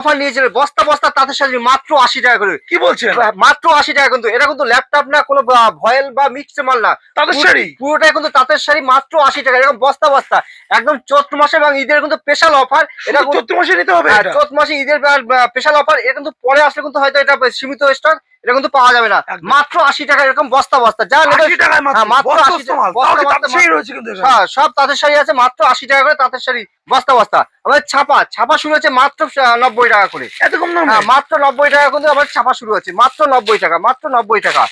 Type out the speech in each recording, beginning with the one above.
Offer নিয়েছিল বস্তা বস্তা তাঁতের শাড়ি মাত্র ৮০ টাকা করে। কি বলছেন? মাত্র ৮০ টাকা কিন্তু। এটা কিন্তু ল্যাপটপ না, কোনো ভয়েল বা মিক্সড মাল না, তাঁতের শাড়ি পুরোটাই কিন্তু তাঁতের শাড়ি মাত্র ৮০ টাকা, এরকম বস্তা বস্তা একদম চৈত্র মাসে এবং ঈদের কিন্তু স্পেশাল অফার। এটা চৈত্র মাসে নিতে হবে। চৈত্র মাসে ঈদের স্পেশাল অফার। এটা কিন্তু পরে আসলে কিন্তু হয়তো এটা সীমিত স্টক, এটা কিন্তু পাওয়া যাবে না। মাত্র ৮০ টাকা এরকম বস্তা বস্তা যা নেবে। মাত্র ৮০ টাকা বস্তা বস্তা। হ্যাঁ, সব তাঁতের শাড়ি আছে মাত্র ৮০ টাকা করে, তাঁতের শাড়ি বস্তা বস্তা। আমাদের ছাপা শুরু হচ্ছে মাত্র ৯০ টাকা করে। এত কম দাম? হ্যাঁ, মাত্র ৯০ টাকা কিন্তু আমাদের ছাপা শুরু হচ্ছে, মাত্র ৯০ টাকা, মাত্র ৯০ টাকা।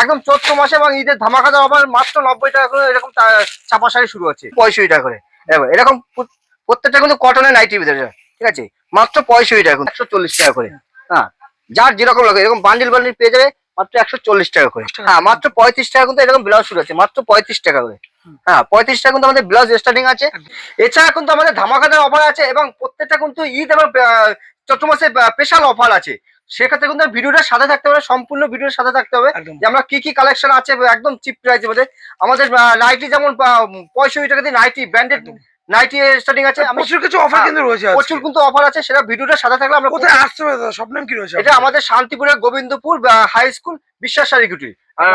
একদম চৈত্র মাসে এবং ঈদের ধামাকা দাম আবার মাত্র ৯০ টাকা করে এরকম ছাপা শাড়ি শুরু হচ্ছে ৬৫ টাকা করে। এরকম প্রত্যেকটা কিন্তু কটনের নাইটির ভিতরে, ঠিক আছে, মাত্র ৬৫ টাকা, ১৪০ টাকা করে। হ্যাঁ, যার যেরকম লাগে এরকম বান্ডিল বান্ডিল পেয়ে যাবে মাত্র ১৪০ টাকা করে। হ্যাঁ, মাত্র ৩৫ টাকা কিন্তু এরকম ব্লাউজ শুরু আছে, মাত্র ৩৫ টাকা করে। হ্যাঁ, ৩৫ টাকা কিন্তু আমাদের ব্লাউজ স্টার্টিং আছে। এছাড়া কিন্তু আমাদের ধামাকাদার অফার আছে এবং প্রত্যেকটা কিন্তু ঈদ এবং চৈত্র মাসে স্পেশাল অফার আছে। সেক্ষেত্রে কিন্তু ভিডিওটার সাথে থাকতে হবে, সম্পূর্ণ ভিডিওর সাথে থাকতে হবে যে আমরা কি কি কালেকশন আছে একদম চিপ প্রাইসের মধ্যে। আমাদের নাইটি যেমন ৬৫ টাকা দিয়ে নাইটি ব্র্যান্ডেড নাইটি স্টার্টিং আছে। প্রচুর কিছু অফার কিন্তু রয়েছে, প্রচুর কিন্তু অফার আছে, সেটা ভিডিওটার সাথে থাকলে আমরা। কোথায় আসতে হবে দাদা? সব নাম কি রয়েছে? এটা আমাদের শান্তিপুরের গোবিন্দপুর হাই স্কুল, বিশ্বাস শাড়িকুটি। আর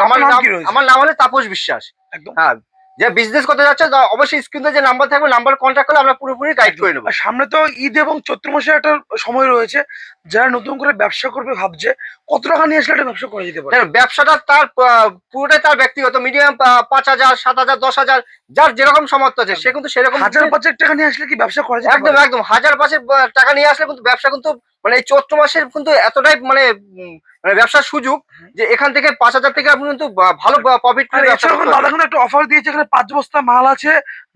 আমার নাম হলো তাপস বিশ্বাস। একদম। হ্যাঁ, যে বিজনেস করতে যাচ্ছে অবশ্যই স্ক্রিনে যে নাম্বার থাকবে নাম্বার কন্ট্যাক্ট করলে আমরা পুরোপুরি গাইড করে নেবো। সামনে তো ঈদ এবং চৈত্র মাসে একটা সময় রয়েছে, যারা নতুন করে ব্যবসা করবে ভাবছে, কত টাকা নিয়ে আসলে একটা ব্যবসা করা যেতে পারে? ব্যবসাটা তার পুরোটাই তার ব্যক্তিগত। মিডিয়াম ৫,০০০, ৭,০০০, ১০,০০০ যার যেরকম সামর্থ্য আছে সে কিন্তু সেরকম। ১,৫০০ টাকা নিয়ে আসলে কি ব্যবসা করা যায়? একদম একদম ১,৫০০ টাকা নিয়ে আসলে কিন্তু ব্যবসা কিন্তু মানে এই চৈত্র মাসের কিন্তু এতটাই মানে ব্যবসার সুযোগ যে এখান থেকে ৫,০০০ থেকে আপনি কিন্তু ভালো প্রফিট করে ব্যবসা করতে দাদা কিন্তু একটা অফার দিয়েছে, এখানে ৫ বস্তা মাল আছে,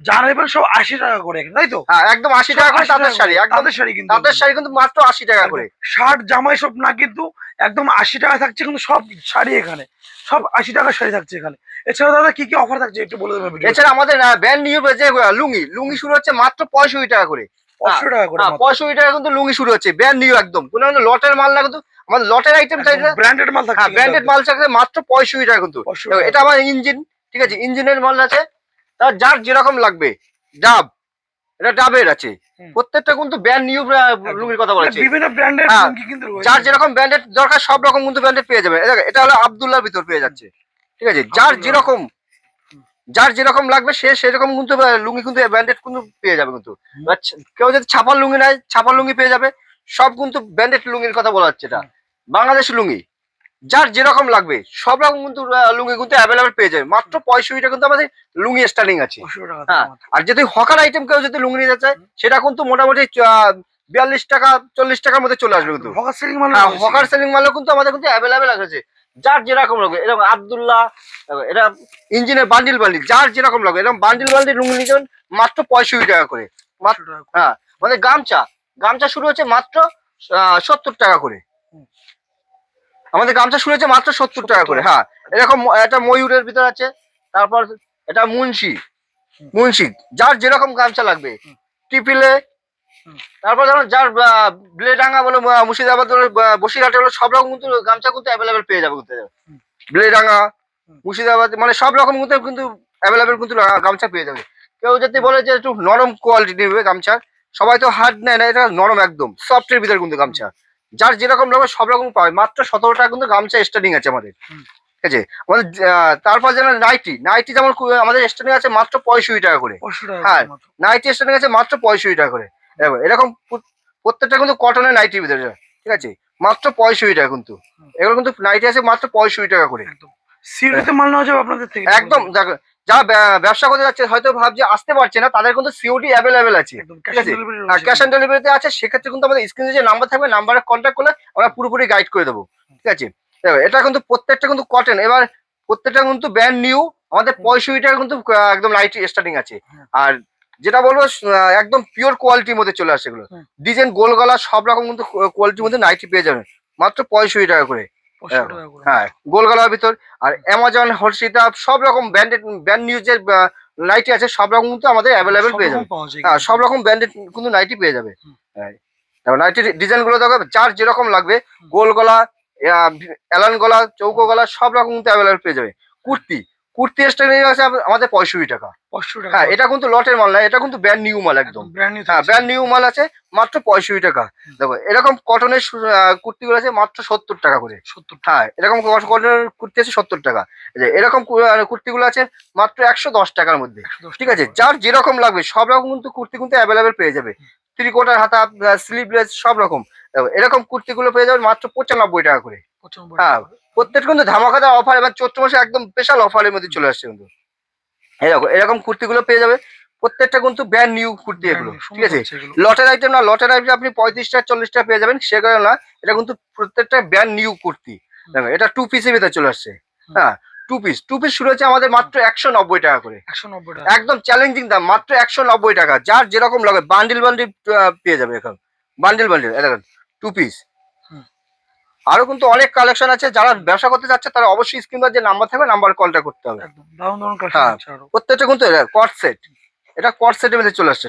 যার এবার সব ৮০ টাকা করে, তাই তো? হ্যাঁ, একদম ৮০ টাকা করে তাঁতের শাড়ি। তাঁতের শাড়ি কিন্তু, তাঁতের শাড়ি কিন্তু মাত্র ৮০ টাকা করে। শার্ট জামাই সব না, কিন্তু একদম ৮০ টাকা থাকছে কিন্তু সব শাড়ি, এখানে সব ৮০ টাকার শাড়ি থাকছে এখানে। এছাড়া দাদা কি কি অফার থাকছে একটু বলে দেবেন? এছাড়া আমাদের ব্র্যান্ড নিউ যে লুঙ্গি শুরু হচ্ছে মাত্র ৬৫ টাকা করে। ৬৫ টাকা করে, ৬৫ টাকা কিন্তু লুঙ্গি শুরু হচ্ছে ব্র্যান্ড নিউ একদম। কোনো লটের মাল না, কিন্তু আমাদের লটের আইটেম চাইলে ব্র্যান্ডেড মাল থাকছে। ব্র্যান্ডেড মাল থাকছে মাত্র ৬৫ টাকা কিন্তু। এটা আমার ইঞ্জিন, ঠিক আছে, ইঞ্জিনের মাল আছে। তার যার যেরকম লাগবে। ডাব, এটা ডাবের আছে। প্রত্যেকটা কিন্তু ব্র্যান্ড নিউ লুঙ্গির কথা বলেছে। বিভিন্ন ব্র্যান্ডের লুঙ্গি কিন্তু রয়েছে, যার যেরকম ব্র্যান্ডেড দরকার সব রকম কিন্তু ব্র্যান্ডেড পেয়ে যাবে। এটা হলো আব্দুল্লাহর ভিতর পেয়ে যাচ্ছে, ঠিক আছে। যার যেরকম লাগবে সে সেরকম কিন্তু লুঙ্গি কিন্তু ব্র্যান্ডেড কিন্তু পেয়ে যাবে কিন্তু। কেউ যদি ছাপার লুঙ্গি নেয় ছাপার লুঙ্গি পেয়ে যাবে। সব কিন্তু ব্র্যান্ডেড লুঙ্গির কথা বলা হচ্ছে। এটা বাংলাদেশি লুঙ্গি, যার যেরকম লাগবে সব রকম কিন্তু লুঙ্গি কিন্তু অ্যাভেলেবেল পেয়ে যাবে। মাত্র ৬৫ টাকা কিন্তু আমাদের লুঙ্গি স্টার্টিং আছে। হ্যাঁ, আর যদি হকার আইটেম কেউ যদি লুঙ্গি নিতে চায় সেটা কিন্তু মোটামুটি ৪২ টাকা ৪০ টাকার মধ্যে চলে আসবে কিন্তু। হকার সেলিং মালও কিন্তু আমাদের কিন্তু অ্যাভেলেবেল আছে। যার যেরকম লাগবে, এরকম আব্দুল্লাহ, এটা ইঞ্জিনের বান্ডিল যার যেরকম লাগবে এরকম বান্ডিল লুঙ্গি নিতে মাত্র ৬৫ টাকা করে। হ্যাঁ, আমাদের গামছা শুরু হচ্ছে মাত্র ৭০ টাকা করে। আমাদের গামছা শুরু হচ্ছে মাত্র ৭০ টাকা করে। হ্যাঁ, এরকম একটা ময়ূরের ভিতর আছে। তারপর এটা মুন্সি, যার যেরকম গামছা লাগবে ট্রিপলে। তারপর যেমন যার ব্লেডাঙ্গা বলো, মুর্শিদাবাদ বলো, বসিরহাটে বলো, সব রকম কিন্তু গামছা কিন্তু অ্যাভেলেবেল পেয়ে যাবে কিন্তু। ব্লেডাঙ্গা, মুর্শিদাবাদ মানে সব রকম কিন্তু অ্যাভেলেবেল কিন্তু গামছা পেয়ে যাবে। কেউ যদি বলে যে একটু নরম কোয়ালিটি নেবে গামছা, সবাই তো হার্ড নেয় না, এটা নরম একদম সফটের ভিতরে কিন্তু গামছা। যার যেরকম লাগবে সব রকম পাবে। মাত্র ১৭ টাকা কিন্তু গামছা স্টার্টিং আছে আমাদের, ঠিক আছে। আমাদের তারপর যেন নাইটি যেমন আমাদের স্টার্টিং আছে মাত্র ৬৫ টাকা করে। হ্যাঁ, নাইটি স্টার্টিং আছে মাত্র ৬৫ টাকা করে। এরকম প্রত্যেকটা কিন্তু কটনের নাইটির ভিতরে, ঠিক আছে, মাত্র ৬৫ টাকা কিন্তু। এগুলো কিন্তু নাইটি আছে মাত্র ৬৫ টাকা করে। সিওরিতে মাল নেওয়া যাবে আপনাদের থেকে? একদম। যারা ব্যবসা করতে যাচ্ছে হয়তো ভাবছে আসতে পারছে না, তাদের কিন্তু সিওডি অ্যাভেলেবেল আছে, ঠিক আছে। ক্যাশ অন ডেলিভারিতে আছে। সেক্ষেত্রে কিন্তু আমাদের স্ক্রিনে যে নাম্বার থাকবে নাম্বারে কন্ট্যাক্ট করলে আমরা পুরোপুরি গাইড করে দেবো, ঠিক আছে। এটা কিন্তু প্রত্যেকটা কিন্তু কটন। এবার প্রত্যেকটা কিন্তু ব্র্যান্ড নিউ আমাদের ৬৫ টাকা কিন্তু একদম নাইটি স্টার্টিং আছে। আর যেটা বলবো একদম পিওর কোয়ালিটির মধ্যে চলে আসে এগুলো। ডিজাইন গোল গলা সব রকম কিন্তু কোয়ালিটির মধ্যে নাইটি পেয়ে যাবেন মাত্র ৬৫ টাকা করে। হ্যাঁ, গোল গলার ভিতর। আর অ্যামাজন, হর্ষিতা সব রকম ব্র্যান্ড নিউ যে নাইটি আছে সব রকম কিন্তু আমাদের অ্যাভেলেবেল পেয়ে যাবে। হ্যাঁ, সব রকম ব্র্যান্ডেড কিন্তু নাইটি পেয়ে যাবে। হ্যাঁ, নাইটির ডিজাইন গুলো দেখো, যার যেরকম লাগবে গোল গলা, অ্যালান গলা, চৌকো গলা সব রকম কিন্তু অ্যাভেলেবেল পেয়ে যাবে। কুর্তি স্টাইল আছে আমাদের 65 টাকা। 500 টাকা। হ্যাঁ, এটা কিন্তু লটের মাল না, এটা কিন্তু ব্র্যান্ড নিউ মাল একদম। Brand new. হ্যাঁ, ব্র্যান্ড নিউ মাল আছে মাত্র 65 টাকা। দেখো এরকম কটনের কুর্তিগুলো আছে মাত্র 70 টাকা করে। 70 টাকা। হ্যাঁ, এরকম কটনের কুর্তি আছে 70 টাকা। এই যে এরকম কুর্তিগুলো আছে মাত্র 110 টাকার মধ্যে। 110 ঠিক আছে, যার যেরকম লাগবে সব রকম কিন্তু কুর্তি কিন্তু অ্যাভেলেবেল পেয়ে যাবে। 3/4 হাতা, স্লিভলেস সব রকম। দেখো, এরকম কুর্তিগুলো পেয়ে যাবেন মাত্র 95 টাকা করে। 95 হ্যাঁ, টাকা। প্রত্যেকটা কিন্তু ধামাকাদার অফার, এবার চৈত্র মাসে একদম স্পেশাল অফারের মধ্যে চলে আসছে কিন্তু। এরকম কুর্তিগুলো পেয়ে যাবে, প্রত্যেকটা কিন্তু ব্র্যান্ড নিউ কুর্তি এগুলো। ঠিক আছে, লটের আইটেম না, লটের আইটেম আপনি 35 টাকা 40 টাকা পেয়ে যাবেন, সেগুলো না, এটা কিন্তু প্রত্যেকটা ব্র্যান্ড নিউ কুর্তি। দেখো এটা 2 পিসের ভিতরে চলে আসছে। হ্যাঁ, 2 পিস শুরু হচ্ছে আমাদের মাত্র 190 টাকা করে। 190 টাকা। একদম চ্যালেঞ্জিং দাম, মাত্র 190 টাকা। যার যেরকম লাগে বান্ডিল বান্ডিল পেয়ে যাবে এখন, বান্ডিল বান্ডিল। দেখেন 2 পিস। আরো কিন্তু অনেক কালেকশন আছে, যারা ব্যবসা করতে যাচ্ছে তারা অবশ্যই স্ক্রিনে যে নাম্বার থাকবে নাম্বার কলটা করতে হবে। একদম দারুণ দারুণ কালেকশন হ্যাঁ, আছে আরো। প্রত্যেকটা কিন্তু কট সেট, এটা কট সেটের মধ্যে চলে আসছে।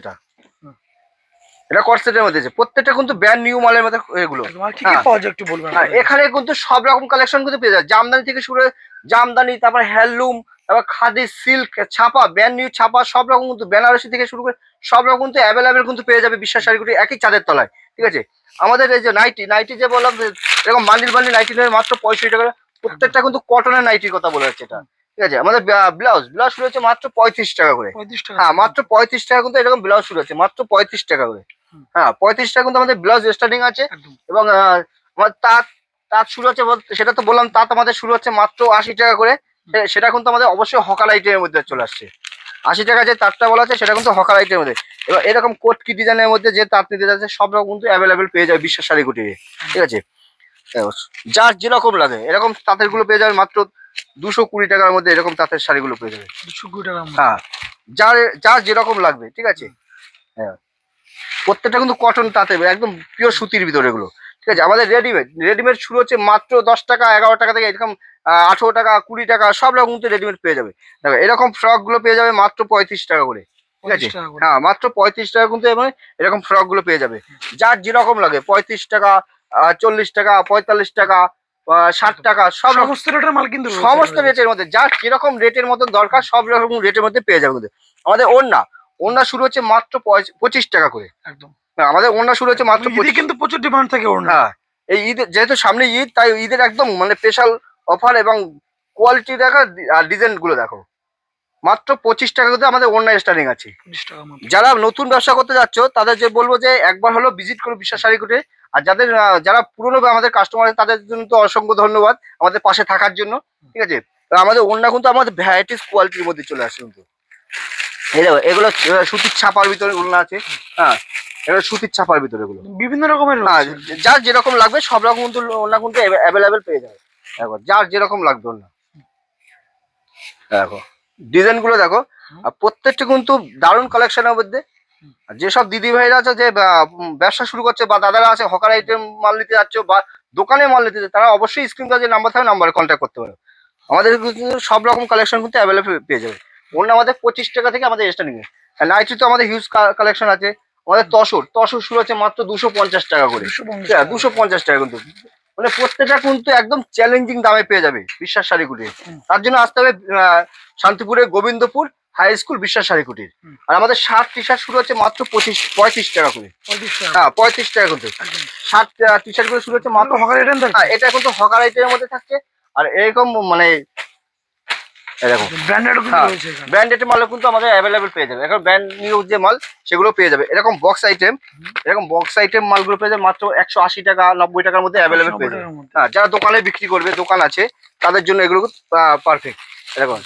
এটা কট সেটের মধ্যে আছে, প্রত্যেকটা কিন্তু ব্র্যান্ড নিউ মালের মধ্যে এগুলো। একদম। আর কি কি পাওয়া যায় একটু বলবেন? হ্যাঁ, এখানে কিন্তু সব রকম কালেকশন কিন্তু পেয়ে যায়, জামদানি থেকে শুরু করে জামদানি, তারপর হ্যান্ডলুম, তারপর খাদি, সিল্ক, ছাপা, ব্র্যান্ড নিউ ছাপা, সব রকম কিন্তু বেনারসি থেকে শুরু করে সব রকম কিন্তু অ্যাভেলেবেল কিন্তু পেয়ে যাবে বিশ্বাস শাড়িগুটি একই চাঁদের তলায়। ঠিক আছে, আমাদের এই যে নাইটি যে বললাম যে এরকম বান্ডিল বান্ডিল নাইটি নেবে মাত্র 65 টাকা। প্রত্যেকটা কিন্তু কটনের নাইটির কথা বলা হচ্ছে এটা। ঠিক আছে, আমাদের ব্লাউজ শুরু হচ্ছে মাত্র 35 টাকা করে। 35 টাকা। হ্যাঁ, মাত্র 35 টাকা কিন্তু এরকম ব্লাউজ শুরু হচ্ছে মাত্র 35 টাকা করে। হ্যাঁ, 35 টাকা কিন্তু আমাদের ব্লাউজ স্টার্টিং আছে। একদম। এবং আমার তাঁত শুরু হচ্ছে সেটা তো বললাম, তাঁত আমাদের শুরু হচ্ছে মাত্র 80 টাকা করে। সেটা কিন্তু আমাদের অবশ্যই হকার আইটেমের মধ্যে চলে আসছে। 80 টাকা যে তাঁতটা বলা আছে সেটা কিন্তু হকার আইটেমের মধ্যে। এবার এরকম কোট কি ডিজাইনের মধ্যে যে তাঁত নিতে যাচ্ছে সব রকম কিন্তু অ্যাভেলেবেল পেয়ে যাবে বিশ্বাস শাড়ি কুটিরে। ঠিক আছে, যার যেরকম লাগে এরকম তাঁতের গুলো পেয়ে যাবে মাত্র 220 টাকার মধ্যে। এরকম তাঁতের শাড়িগুলো পেয়ে যাবে 220 টাকা। হ্যাঁ, যার যার যেরকম লাগবে। ঠিক আছে, হ্যাঁ, প্রত্যেকটা কিন্তু কটন তাঁতে একদম পিওর সুতির ভিতরে এগুলো। ঠিক আছে, আমাদের রেডিমেড শুরু হচ্ছে মাত্র 10 টাকা 11 টাকা থেকে এরকম 18 টাকা 20 টাকা সব রকম কিন্তু রেডিমেড পেয়ে যাবে। দেখো এরকম ফ্রক গুলো পেয়ে যাবে মাত্র 35 টাকা করে। ঠিক আছে, 35 টাকা করে। হ্যাঁ, মাত্র 35 টাকা কিন্তু এরকম ফ্রক গুলো পেয়ে যাবে, যার যেরকম লাগে। 35 টাকা, 40 টাকা, 45 টাকা, 60 টাকা সব রকম সমস্ত রেটের মাল কিন্তু রয়েছে সমস্ত এখানে। রেটের মধ্যে, যার যেরকম রেটের মতন দরকার সব রকম রেটের মধ্যে পেয়ে যাবে কিন্তু। আমাদের ওড়না শুরু হচ্ছে মাত্র 25 টাকা করে। একদম। হ্যাঁ, আমাদের ওড়না শুরু হচ্ছে মাত্র ঈদে 25। কিন্তু প্রচুর ডিমান্ড থাকে ওর না। হ্যাঁ, এই ঈদ যেহেতু সামনে ঈদ, তাই ঈদের একদম মানে স্পেশাল অফার এবং কোয়ালিটি দেখো আর ডিজাইন গুলো দেখো। মাত্র 25 টাকা করে আমাদের ওড়না স্টার্টিং আছে। 20 টাকা মাত্র। যারা নতুন ব্যবসা করতে যাচ্ছ তাদের যে বলবো যে একবার হলো ভিজিট করো বিশ্বাস শাড়ি কুটে। আর যাদের যারা পুরনো আমাদের কাস্টমার আছে তাদের জন্য তো অসংখ্য ধন্যবাদ আমাদের পাশে থাকার জন্য। ঠিক আছে, তো আমাদের ওড়না কিন্তু আমাদের ভ্যারাইটিস কোয়ালিটির মধ্যে চলে আসে কিন্তু। এই দেখো এগুলো সুতির ছাপার ভিতরে ওড়না আছে। হ্যাঁ, এগুলো সুতির ছাপার ভিতরে এগুলো বিভিন্ন রকমের হ্যাঁ, রয়েছে। যার যেরকম লাগবে সব রকম কিন্তু ওড়না কিন্তু অ্যাভেলেবেল পেয়ে যাবে। দেখো যার যেরকম লাগবে ওড়না দেখো, ডিজাইন গুলো দেখো। আর প্রত্যেকটা কিন্তু দারুণ কালেকশনের মধ্যে। আর যেসব দিদি ভাইরা আছে যে ব্যবসা শুরু করছে বা দাদারা আছে হকার আইটেম মাল নিতে যাচ্ছ বা দোকানে মাল নিতে যাচ্ছে, তারা অবশ্যই স্ক্রিনে যে নাম্বার থাকে নাম্বারে কন্ট্যাক্ট করতে পারো। আমাদের কিন্তু সব রকম কালেকশন কিন্তু অ্যাভেলেবেল পেয়ে যাবে। ওড়না আমাদের 25 টাকা থেকে আমাদের স্টার্টিং এ। নাইটি তো আমাদের হিউজ কালেকশন আছে। আমাদের তসর শুরু হচ্ছে মাত্র 250 টাকা করে। 250 টাকা। 250 টাকা কিন্তু মানে প্রত্যেকটা কিন্তু একদম চ্যালেঞ্জিং দামে পেয়ে যাবে বিশ্বাস শাড়ি কুটির। তার জন্য আসতে হবে শান্তিপুরের গোবিন্দপুর হাই স্কুল বিশ্বাস শাড়ি কুটির। আর আমাদের শার্ট টি শার্ট শুরু হচ্ছে মাত্র 35 টাকা করে। 35 টাকা। হ্যাঁ, 35 টাকা কিন্তু শার্ট টি শার্ট গুলো শুরু হচ্ছে মাত্র। হকার আইটেম থাকে। হ্যাঁ, এটা কিন্তু হকার আইটেমের মধ্যে থাকছে। আর এরকম মানে এরকম ব্র্যান্ডেড কিন্তু হ্যাঁ, রয়েছে এখানে। ব্র্যান্ডেড মালও কিন্তু আমাদের অ্যাভেলেবেল পেয়ে যাবে। এখন ব্র্যান্ড নিউ যে মাল সেগুলো পেয়ে যাবে। এরকম বক্স আইটেম মালগুলো পেয়ে যাবে মাত্র 180 টাকা 90 টাকার মধ্যে অ্যাভেলেবেল পেয়ে যাবে। 90 টাকার মধ্যে। হ্যাঁ, যারা দোকানে বিক্রি করবে, দোকান আছে তাদের জন্য এগুলো পারফেক্ট। এরকম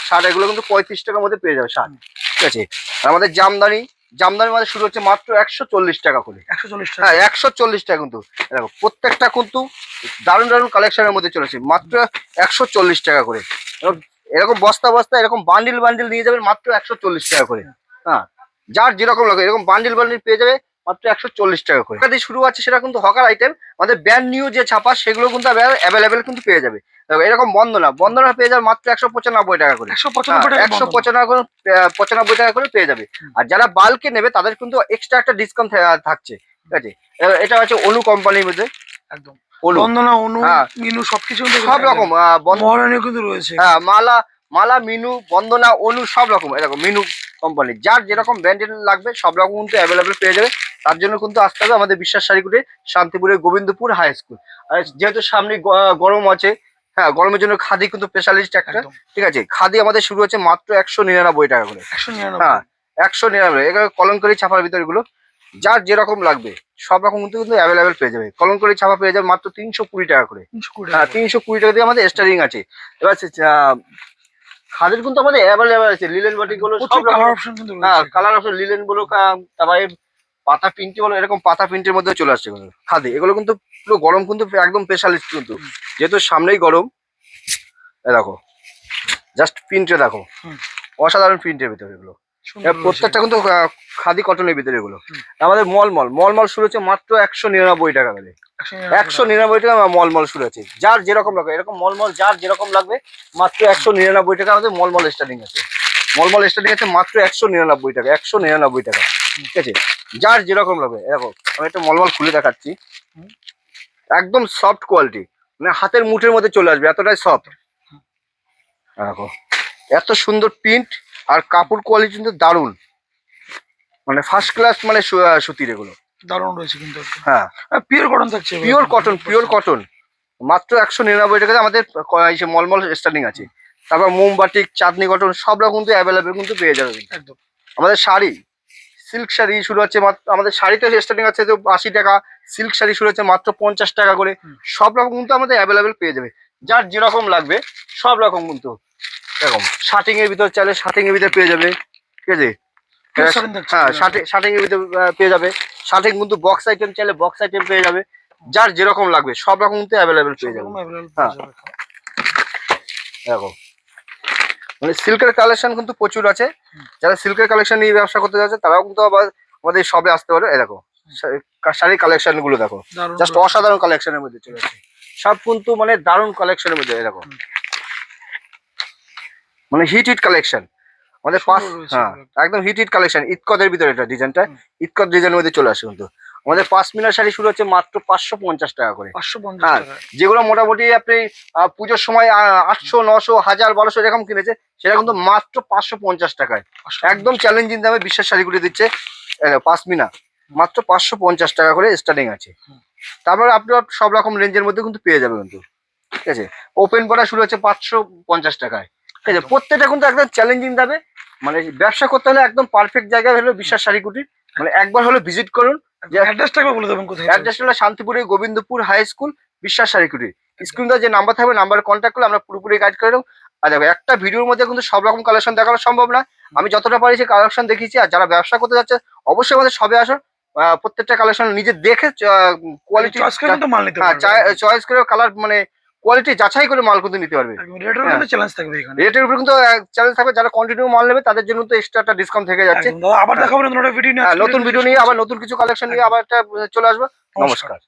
শার্ট এগুলো কিন্তু 35 টাকার মধ্যে পেয়ে যাবে শার্ট। ঠিক আছে, আর আমাদের জামদানি মানে শুরু হচ্ছে মাত্র 140 টাকা করে। 140 টাকা। হ্যাঁ, 140 টাকা কিন্তু। দেখো প্রত্যেকটা কিন্তু দারুণ দারুণ কালেকশনের মধ্যে চলেছে মাত্র 140 টাকা করে। এরকম বস্তা এরকম বান্ডিল নিয়ে যাবেন মাত্র 140 টাকা করে। হ্যাঁ, যার যেরকম লাগে এরকম বান্ডিল পেয়ে যাবে মাত্র 140 টাকা করে। যেটা দিয়ে শুরু আছে সেটা কিন্তু হকার আইটেম। আমাদের ব্র্যান্ড নিউ যে ছাপা সেগুলো কিন্তু অ্যাভেলেবেল কিন্তু পেয়ে যাবে। দেখো এরকম বন্দনা পেয়ে যাবে মাত্র 195 টাকা করে। 195 টাকা। 195 টাকা করে পেয়ে যাবে। আর যারা বাল্কে নেবে তাদের কিন্তু এক্সট্রা একটা ডিসকাউন্ট থাকছে। ঠিক আছে, এটা হচ্ছে অনু কোম্পানির মধ্যে। একদম। অনু বন্দনা, অনু, হ্যাঁ, মিনু সবকিছু কিন্তু সব রকম মহারানীও কিন্তু রয়েছে। হ্যাঁ, মালা, মিনু, বন্দনা, অনু সব রকম, এরকম মিনু কোম্পানি, যার যেরকম ব্র্যান্ডেড লাগবে সব রকম কিন্তু অ্যাভেলেবেল পেয়ে যাবে। তার জন্য কিন্তু আসতে হবে আমাদের বিশ্বাস শাড়িকুটে, শান্তিপুরের গোবিন্দপুর হাই স্কুল। আর যেহেতু সামনে গরম আছে, হ্যাঁ গরমের জন্য খাদি কিন্তু স্পেশালিস্ট একটা, একদম ঠিক আছে। খাদি আমাদের শুরু হচ্ছে মাত্র 199 টাকা করে। 199। হ্যাঁ 199, এগুলো কলঙ্কারি ছাপার ভিতর এগুলো, যার যেরকম লাগবে সব রকম কিন্তু কিন্তু অ্যাভেলেবেল পেয়ে যাবে। কলঙ্কারি ছাপা পেয়ে যাবে মাত্র 320 টাকা করে। 320 হ্যাঁ টাকা। 320 টাকা দিয়ে আমাদের স্টারিং আছে। এবার খাদের কিন্তু আমাদের অ্যাভেলেবেল আছে, লিলেন বাটিক গুলো সব প্রচুর রকম। কালার অপশন কিন্তু হ্যাঁ রয়েছে। কালার অপশন, লিলেন বলো তারপরে পাতা প্রিন্ট বলো, এরকম পাতা প্রিন্টের মধ্যে চলে আসছে এগুলো খাদি। এগুলো কিন্তু পুরো গরম কিন্তু একদম স্পেশালিস্ট কিন্তু, যেহেতু সামনেই গরম। দেখো জাস্ট প্রিন্টে দেখো, হুম, অসাধারণ প্রিন্টের ভিতরে এগুলো। সুন্দর রয়েছে। প্রত্যেকটা কিন্তু খাদি কটনের ভিতরে এগুলো। হুম। আমাদের মলমল শুরু হচ্ছে মাত্র 199 টাকা করে। 199 টাকা মলমল শুরু হচ্ছে, যার যেরকম লাগবে এরকম মলমল, যার যেরকম লাগবে মাত্র 199 টাকা আমাদের মলমল স্টার্টিং আছে। মলমল স্টার্টিং আছে মাত্র 199 টাকা, 199 টাকা, ঠিক আছে। যার যেরকম লাগবে দেখো, আমি একটা মলমল খুলে দেখাচ্ছি। হুম। একদম সফট কোয়ালিটি, মানে হাতের মুঠের মধ্যে চলে আসবে, এতটাই সফট। দেখো এত সুন্দর প্রিন্ট, আর কাপড় কোয়ালিটি কিন্তু দারুণ, মানে ফার্স্ট ক্লাস, মানে সুতির এগুলো। দারুণ রয়েছে কিন্তু। হ্যাঁ পিওর কটন থাকছে। পিওর কটন, পিওর কটন, মাত্র 199 টাকাতে আমাদের মলমল স্টার্টিং আছে। তারপর মোমবাটিক, চাঁদনি কটন সব রকম কিন্তু অ্যাভেলেবেল কিন্তু পেয়ে যাবে কিন্তু। একদম আমাদের শাড়ি, সিল্ক শাড়ি শুরু হচ্ছে মাত্র, আমাদের শাড়িতে স্টার্টিং আছে তো 80 টাকা, সিল্ক শাড়ি শুরু হচ্ছে মাত্র 50 টাকা করে। হুম। সব রকম কিন্তু আমাদের অ্যাভেলেবেল পেয়ে যাবে, যার যেরকম লাগবে সব রকম কিন্তু। এরকম শার্টিং এর ভিতর চাইলে শার্টিং এর ভিতরে পেয়ে যাবে, ঠিক আছে। Pure satin থাকছে। হ্যাঁ শার্টিং এর ভিতরে পেয়ে যাবে। শার্টিং কিন্তু বক্স আইটেম চাইলে বক্স আইটেম পেয়ে যাবে, যার যেরকম লাগবে সব রকম কিন্তু অ্যাভেলেবেল পেয়ে যাবে। হ্যাঁ দেখো, মানে সিল্কের কালেকশন কিন্তু প্রচুর আছে। যারা সিল্কের কালেকশন নিয়ে ব্যবসা করতে যাচ্ছে তারাও কিন্তু আবার আমাদের শপে আসতে পারে। এই দেখো শাড়ির কালেকশন গুলো দেখো, দারুণ জাস্ট রয়েছে। অসাধারণ কালেকশনের মধ্যে চলে আসছে সব কিন্তু, মানে দারুণ কালেকশনের মধ্যে। এই দেখো মানে হিট কালেকশন আমাদের পাঁচ, সুন্দর রয়েছে হ্যাঁ এগুলো। একদম হিট কালেকশন, ইতকদের ভিতরে এটা ডিজাইনটা, হুম। ইতকদ ডিজাইনের মধ্যে চলে আসে কিন্তু। আমাদের পাশমিনার শাড়ি শুরু হচ্ছে মাত্র 550 টাকা করে। 550 হ্যাঁ টাকা। যেগুলো মোটামুটি আপনি পুজোর সময় 800, 900, 1000, 1200 এরকম কিনেছে, সেটা কিন্তু মাত্র 550 টাকায় 550 একদম চ্যালেঞ্জিং দামে বিশ্বাস শাড়িগুলি দিচ্ছে। পাশমিনা মাত্র 550 টাকা করে স্টার্টিং আছে। হুম। তারপর আপনার সব রকম রেঞ্জের মধ্যে কিন্তু পেয়ে যাবে কিন্তু, ঠিক আছে। ওপেন করা শুরু হচ্ছে 550 টাকায়, ঠিক আছে। একদম। প্রত্যেকটা কিন্তু একদম চ্যালেঞ্জিং দামে, মানে ব্যবসা করতে হলে একদম পারফেক্ট জায়গায় হলো বিশ্বাস শাড়িকুটি, মানে একবার হলো ভিজিট করুন। অ্যাড্রেসটা একবার বলে দেবেন কোথায়? অ্যাড্রেস হলো শান্তিপুরের গোবিন্দপুর হাই স্কুল, বিশ্বাস শাড়িকুটি। স্ক্রিনে যে নাম্বার থাকবে নাম্বারে কন্ট্যাক্ট করলে আমরা পুরোপুরি গাইড করে দেবো। আর দেখো একটা ভিডিওর মধ্যে কিন্তু সব রকম কালেকশন দেখানো সম্ভব না, আমি যতটা পারি সেই কালেকশন দেখিয়েছি। আর যারা ব্যবসা করতে যাচ্ছে অবশ্যই আমাদের সবে আসুন, প্রত্যেকটা কালেকশন নিজে দেখে কোয়ালিটি, চয়েস করে কিন্তু মাল নিতে হ্যাঁ পারবে। চয়েস করে কালার, মানে কোয়ালিটি যাচাই করে মাল কিন্তু নিতে পারবে। রেটের হ্যাঁ। কিন্তু চ্যালেঞ্জ থাকবে এখানে। রেটের উপর কিন্তু চ্যালেঞ্জ থাকবে, যারা কন্টিনিউ মাল নেবে তাদের জন্য তো এক্সট্রা একটা ডিসকাউন্ট থেকে যাচ্ছে। একদম দাদা, আবার হ্যাঁ। দেখাবো নতুন একটা ভিডিও নিয়ে। নতুন ভিডিও নিয়ে আবার নতুন কিছু কালেকশন নিয়ে আবার একটা চলে আসবো। নমস্কার। নমস্কার।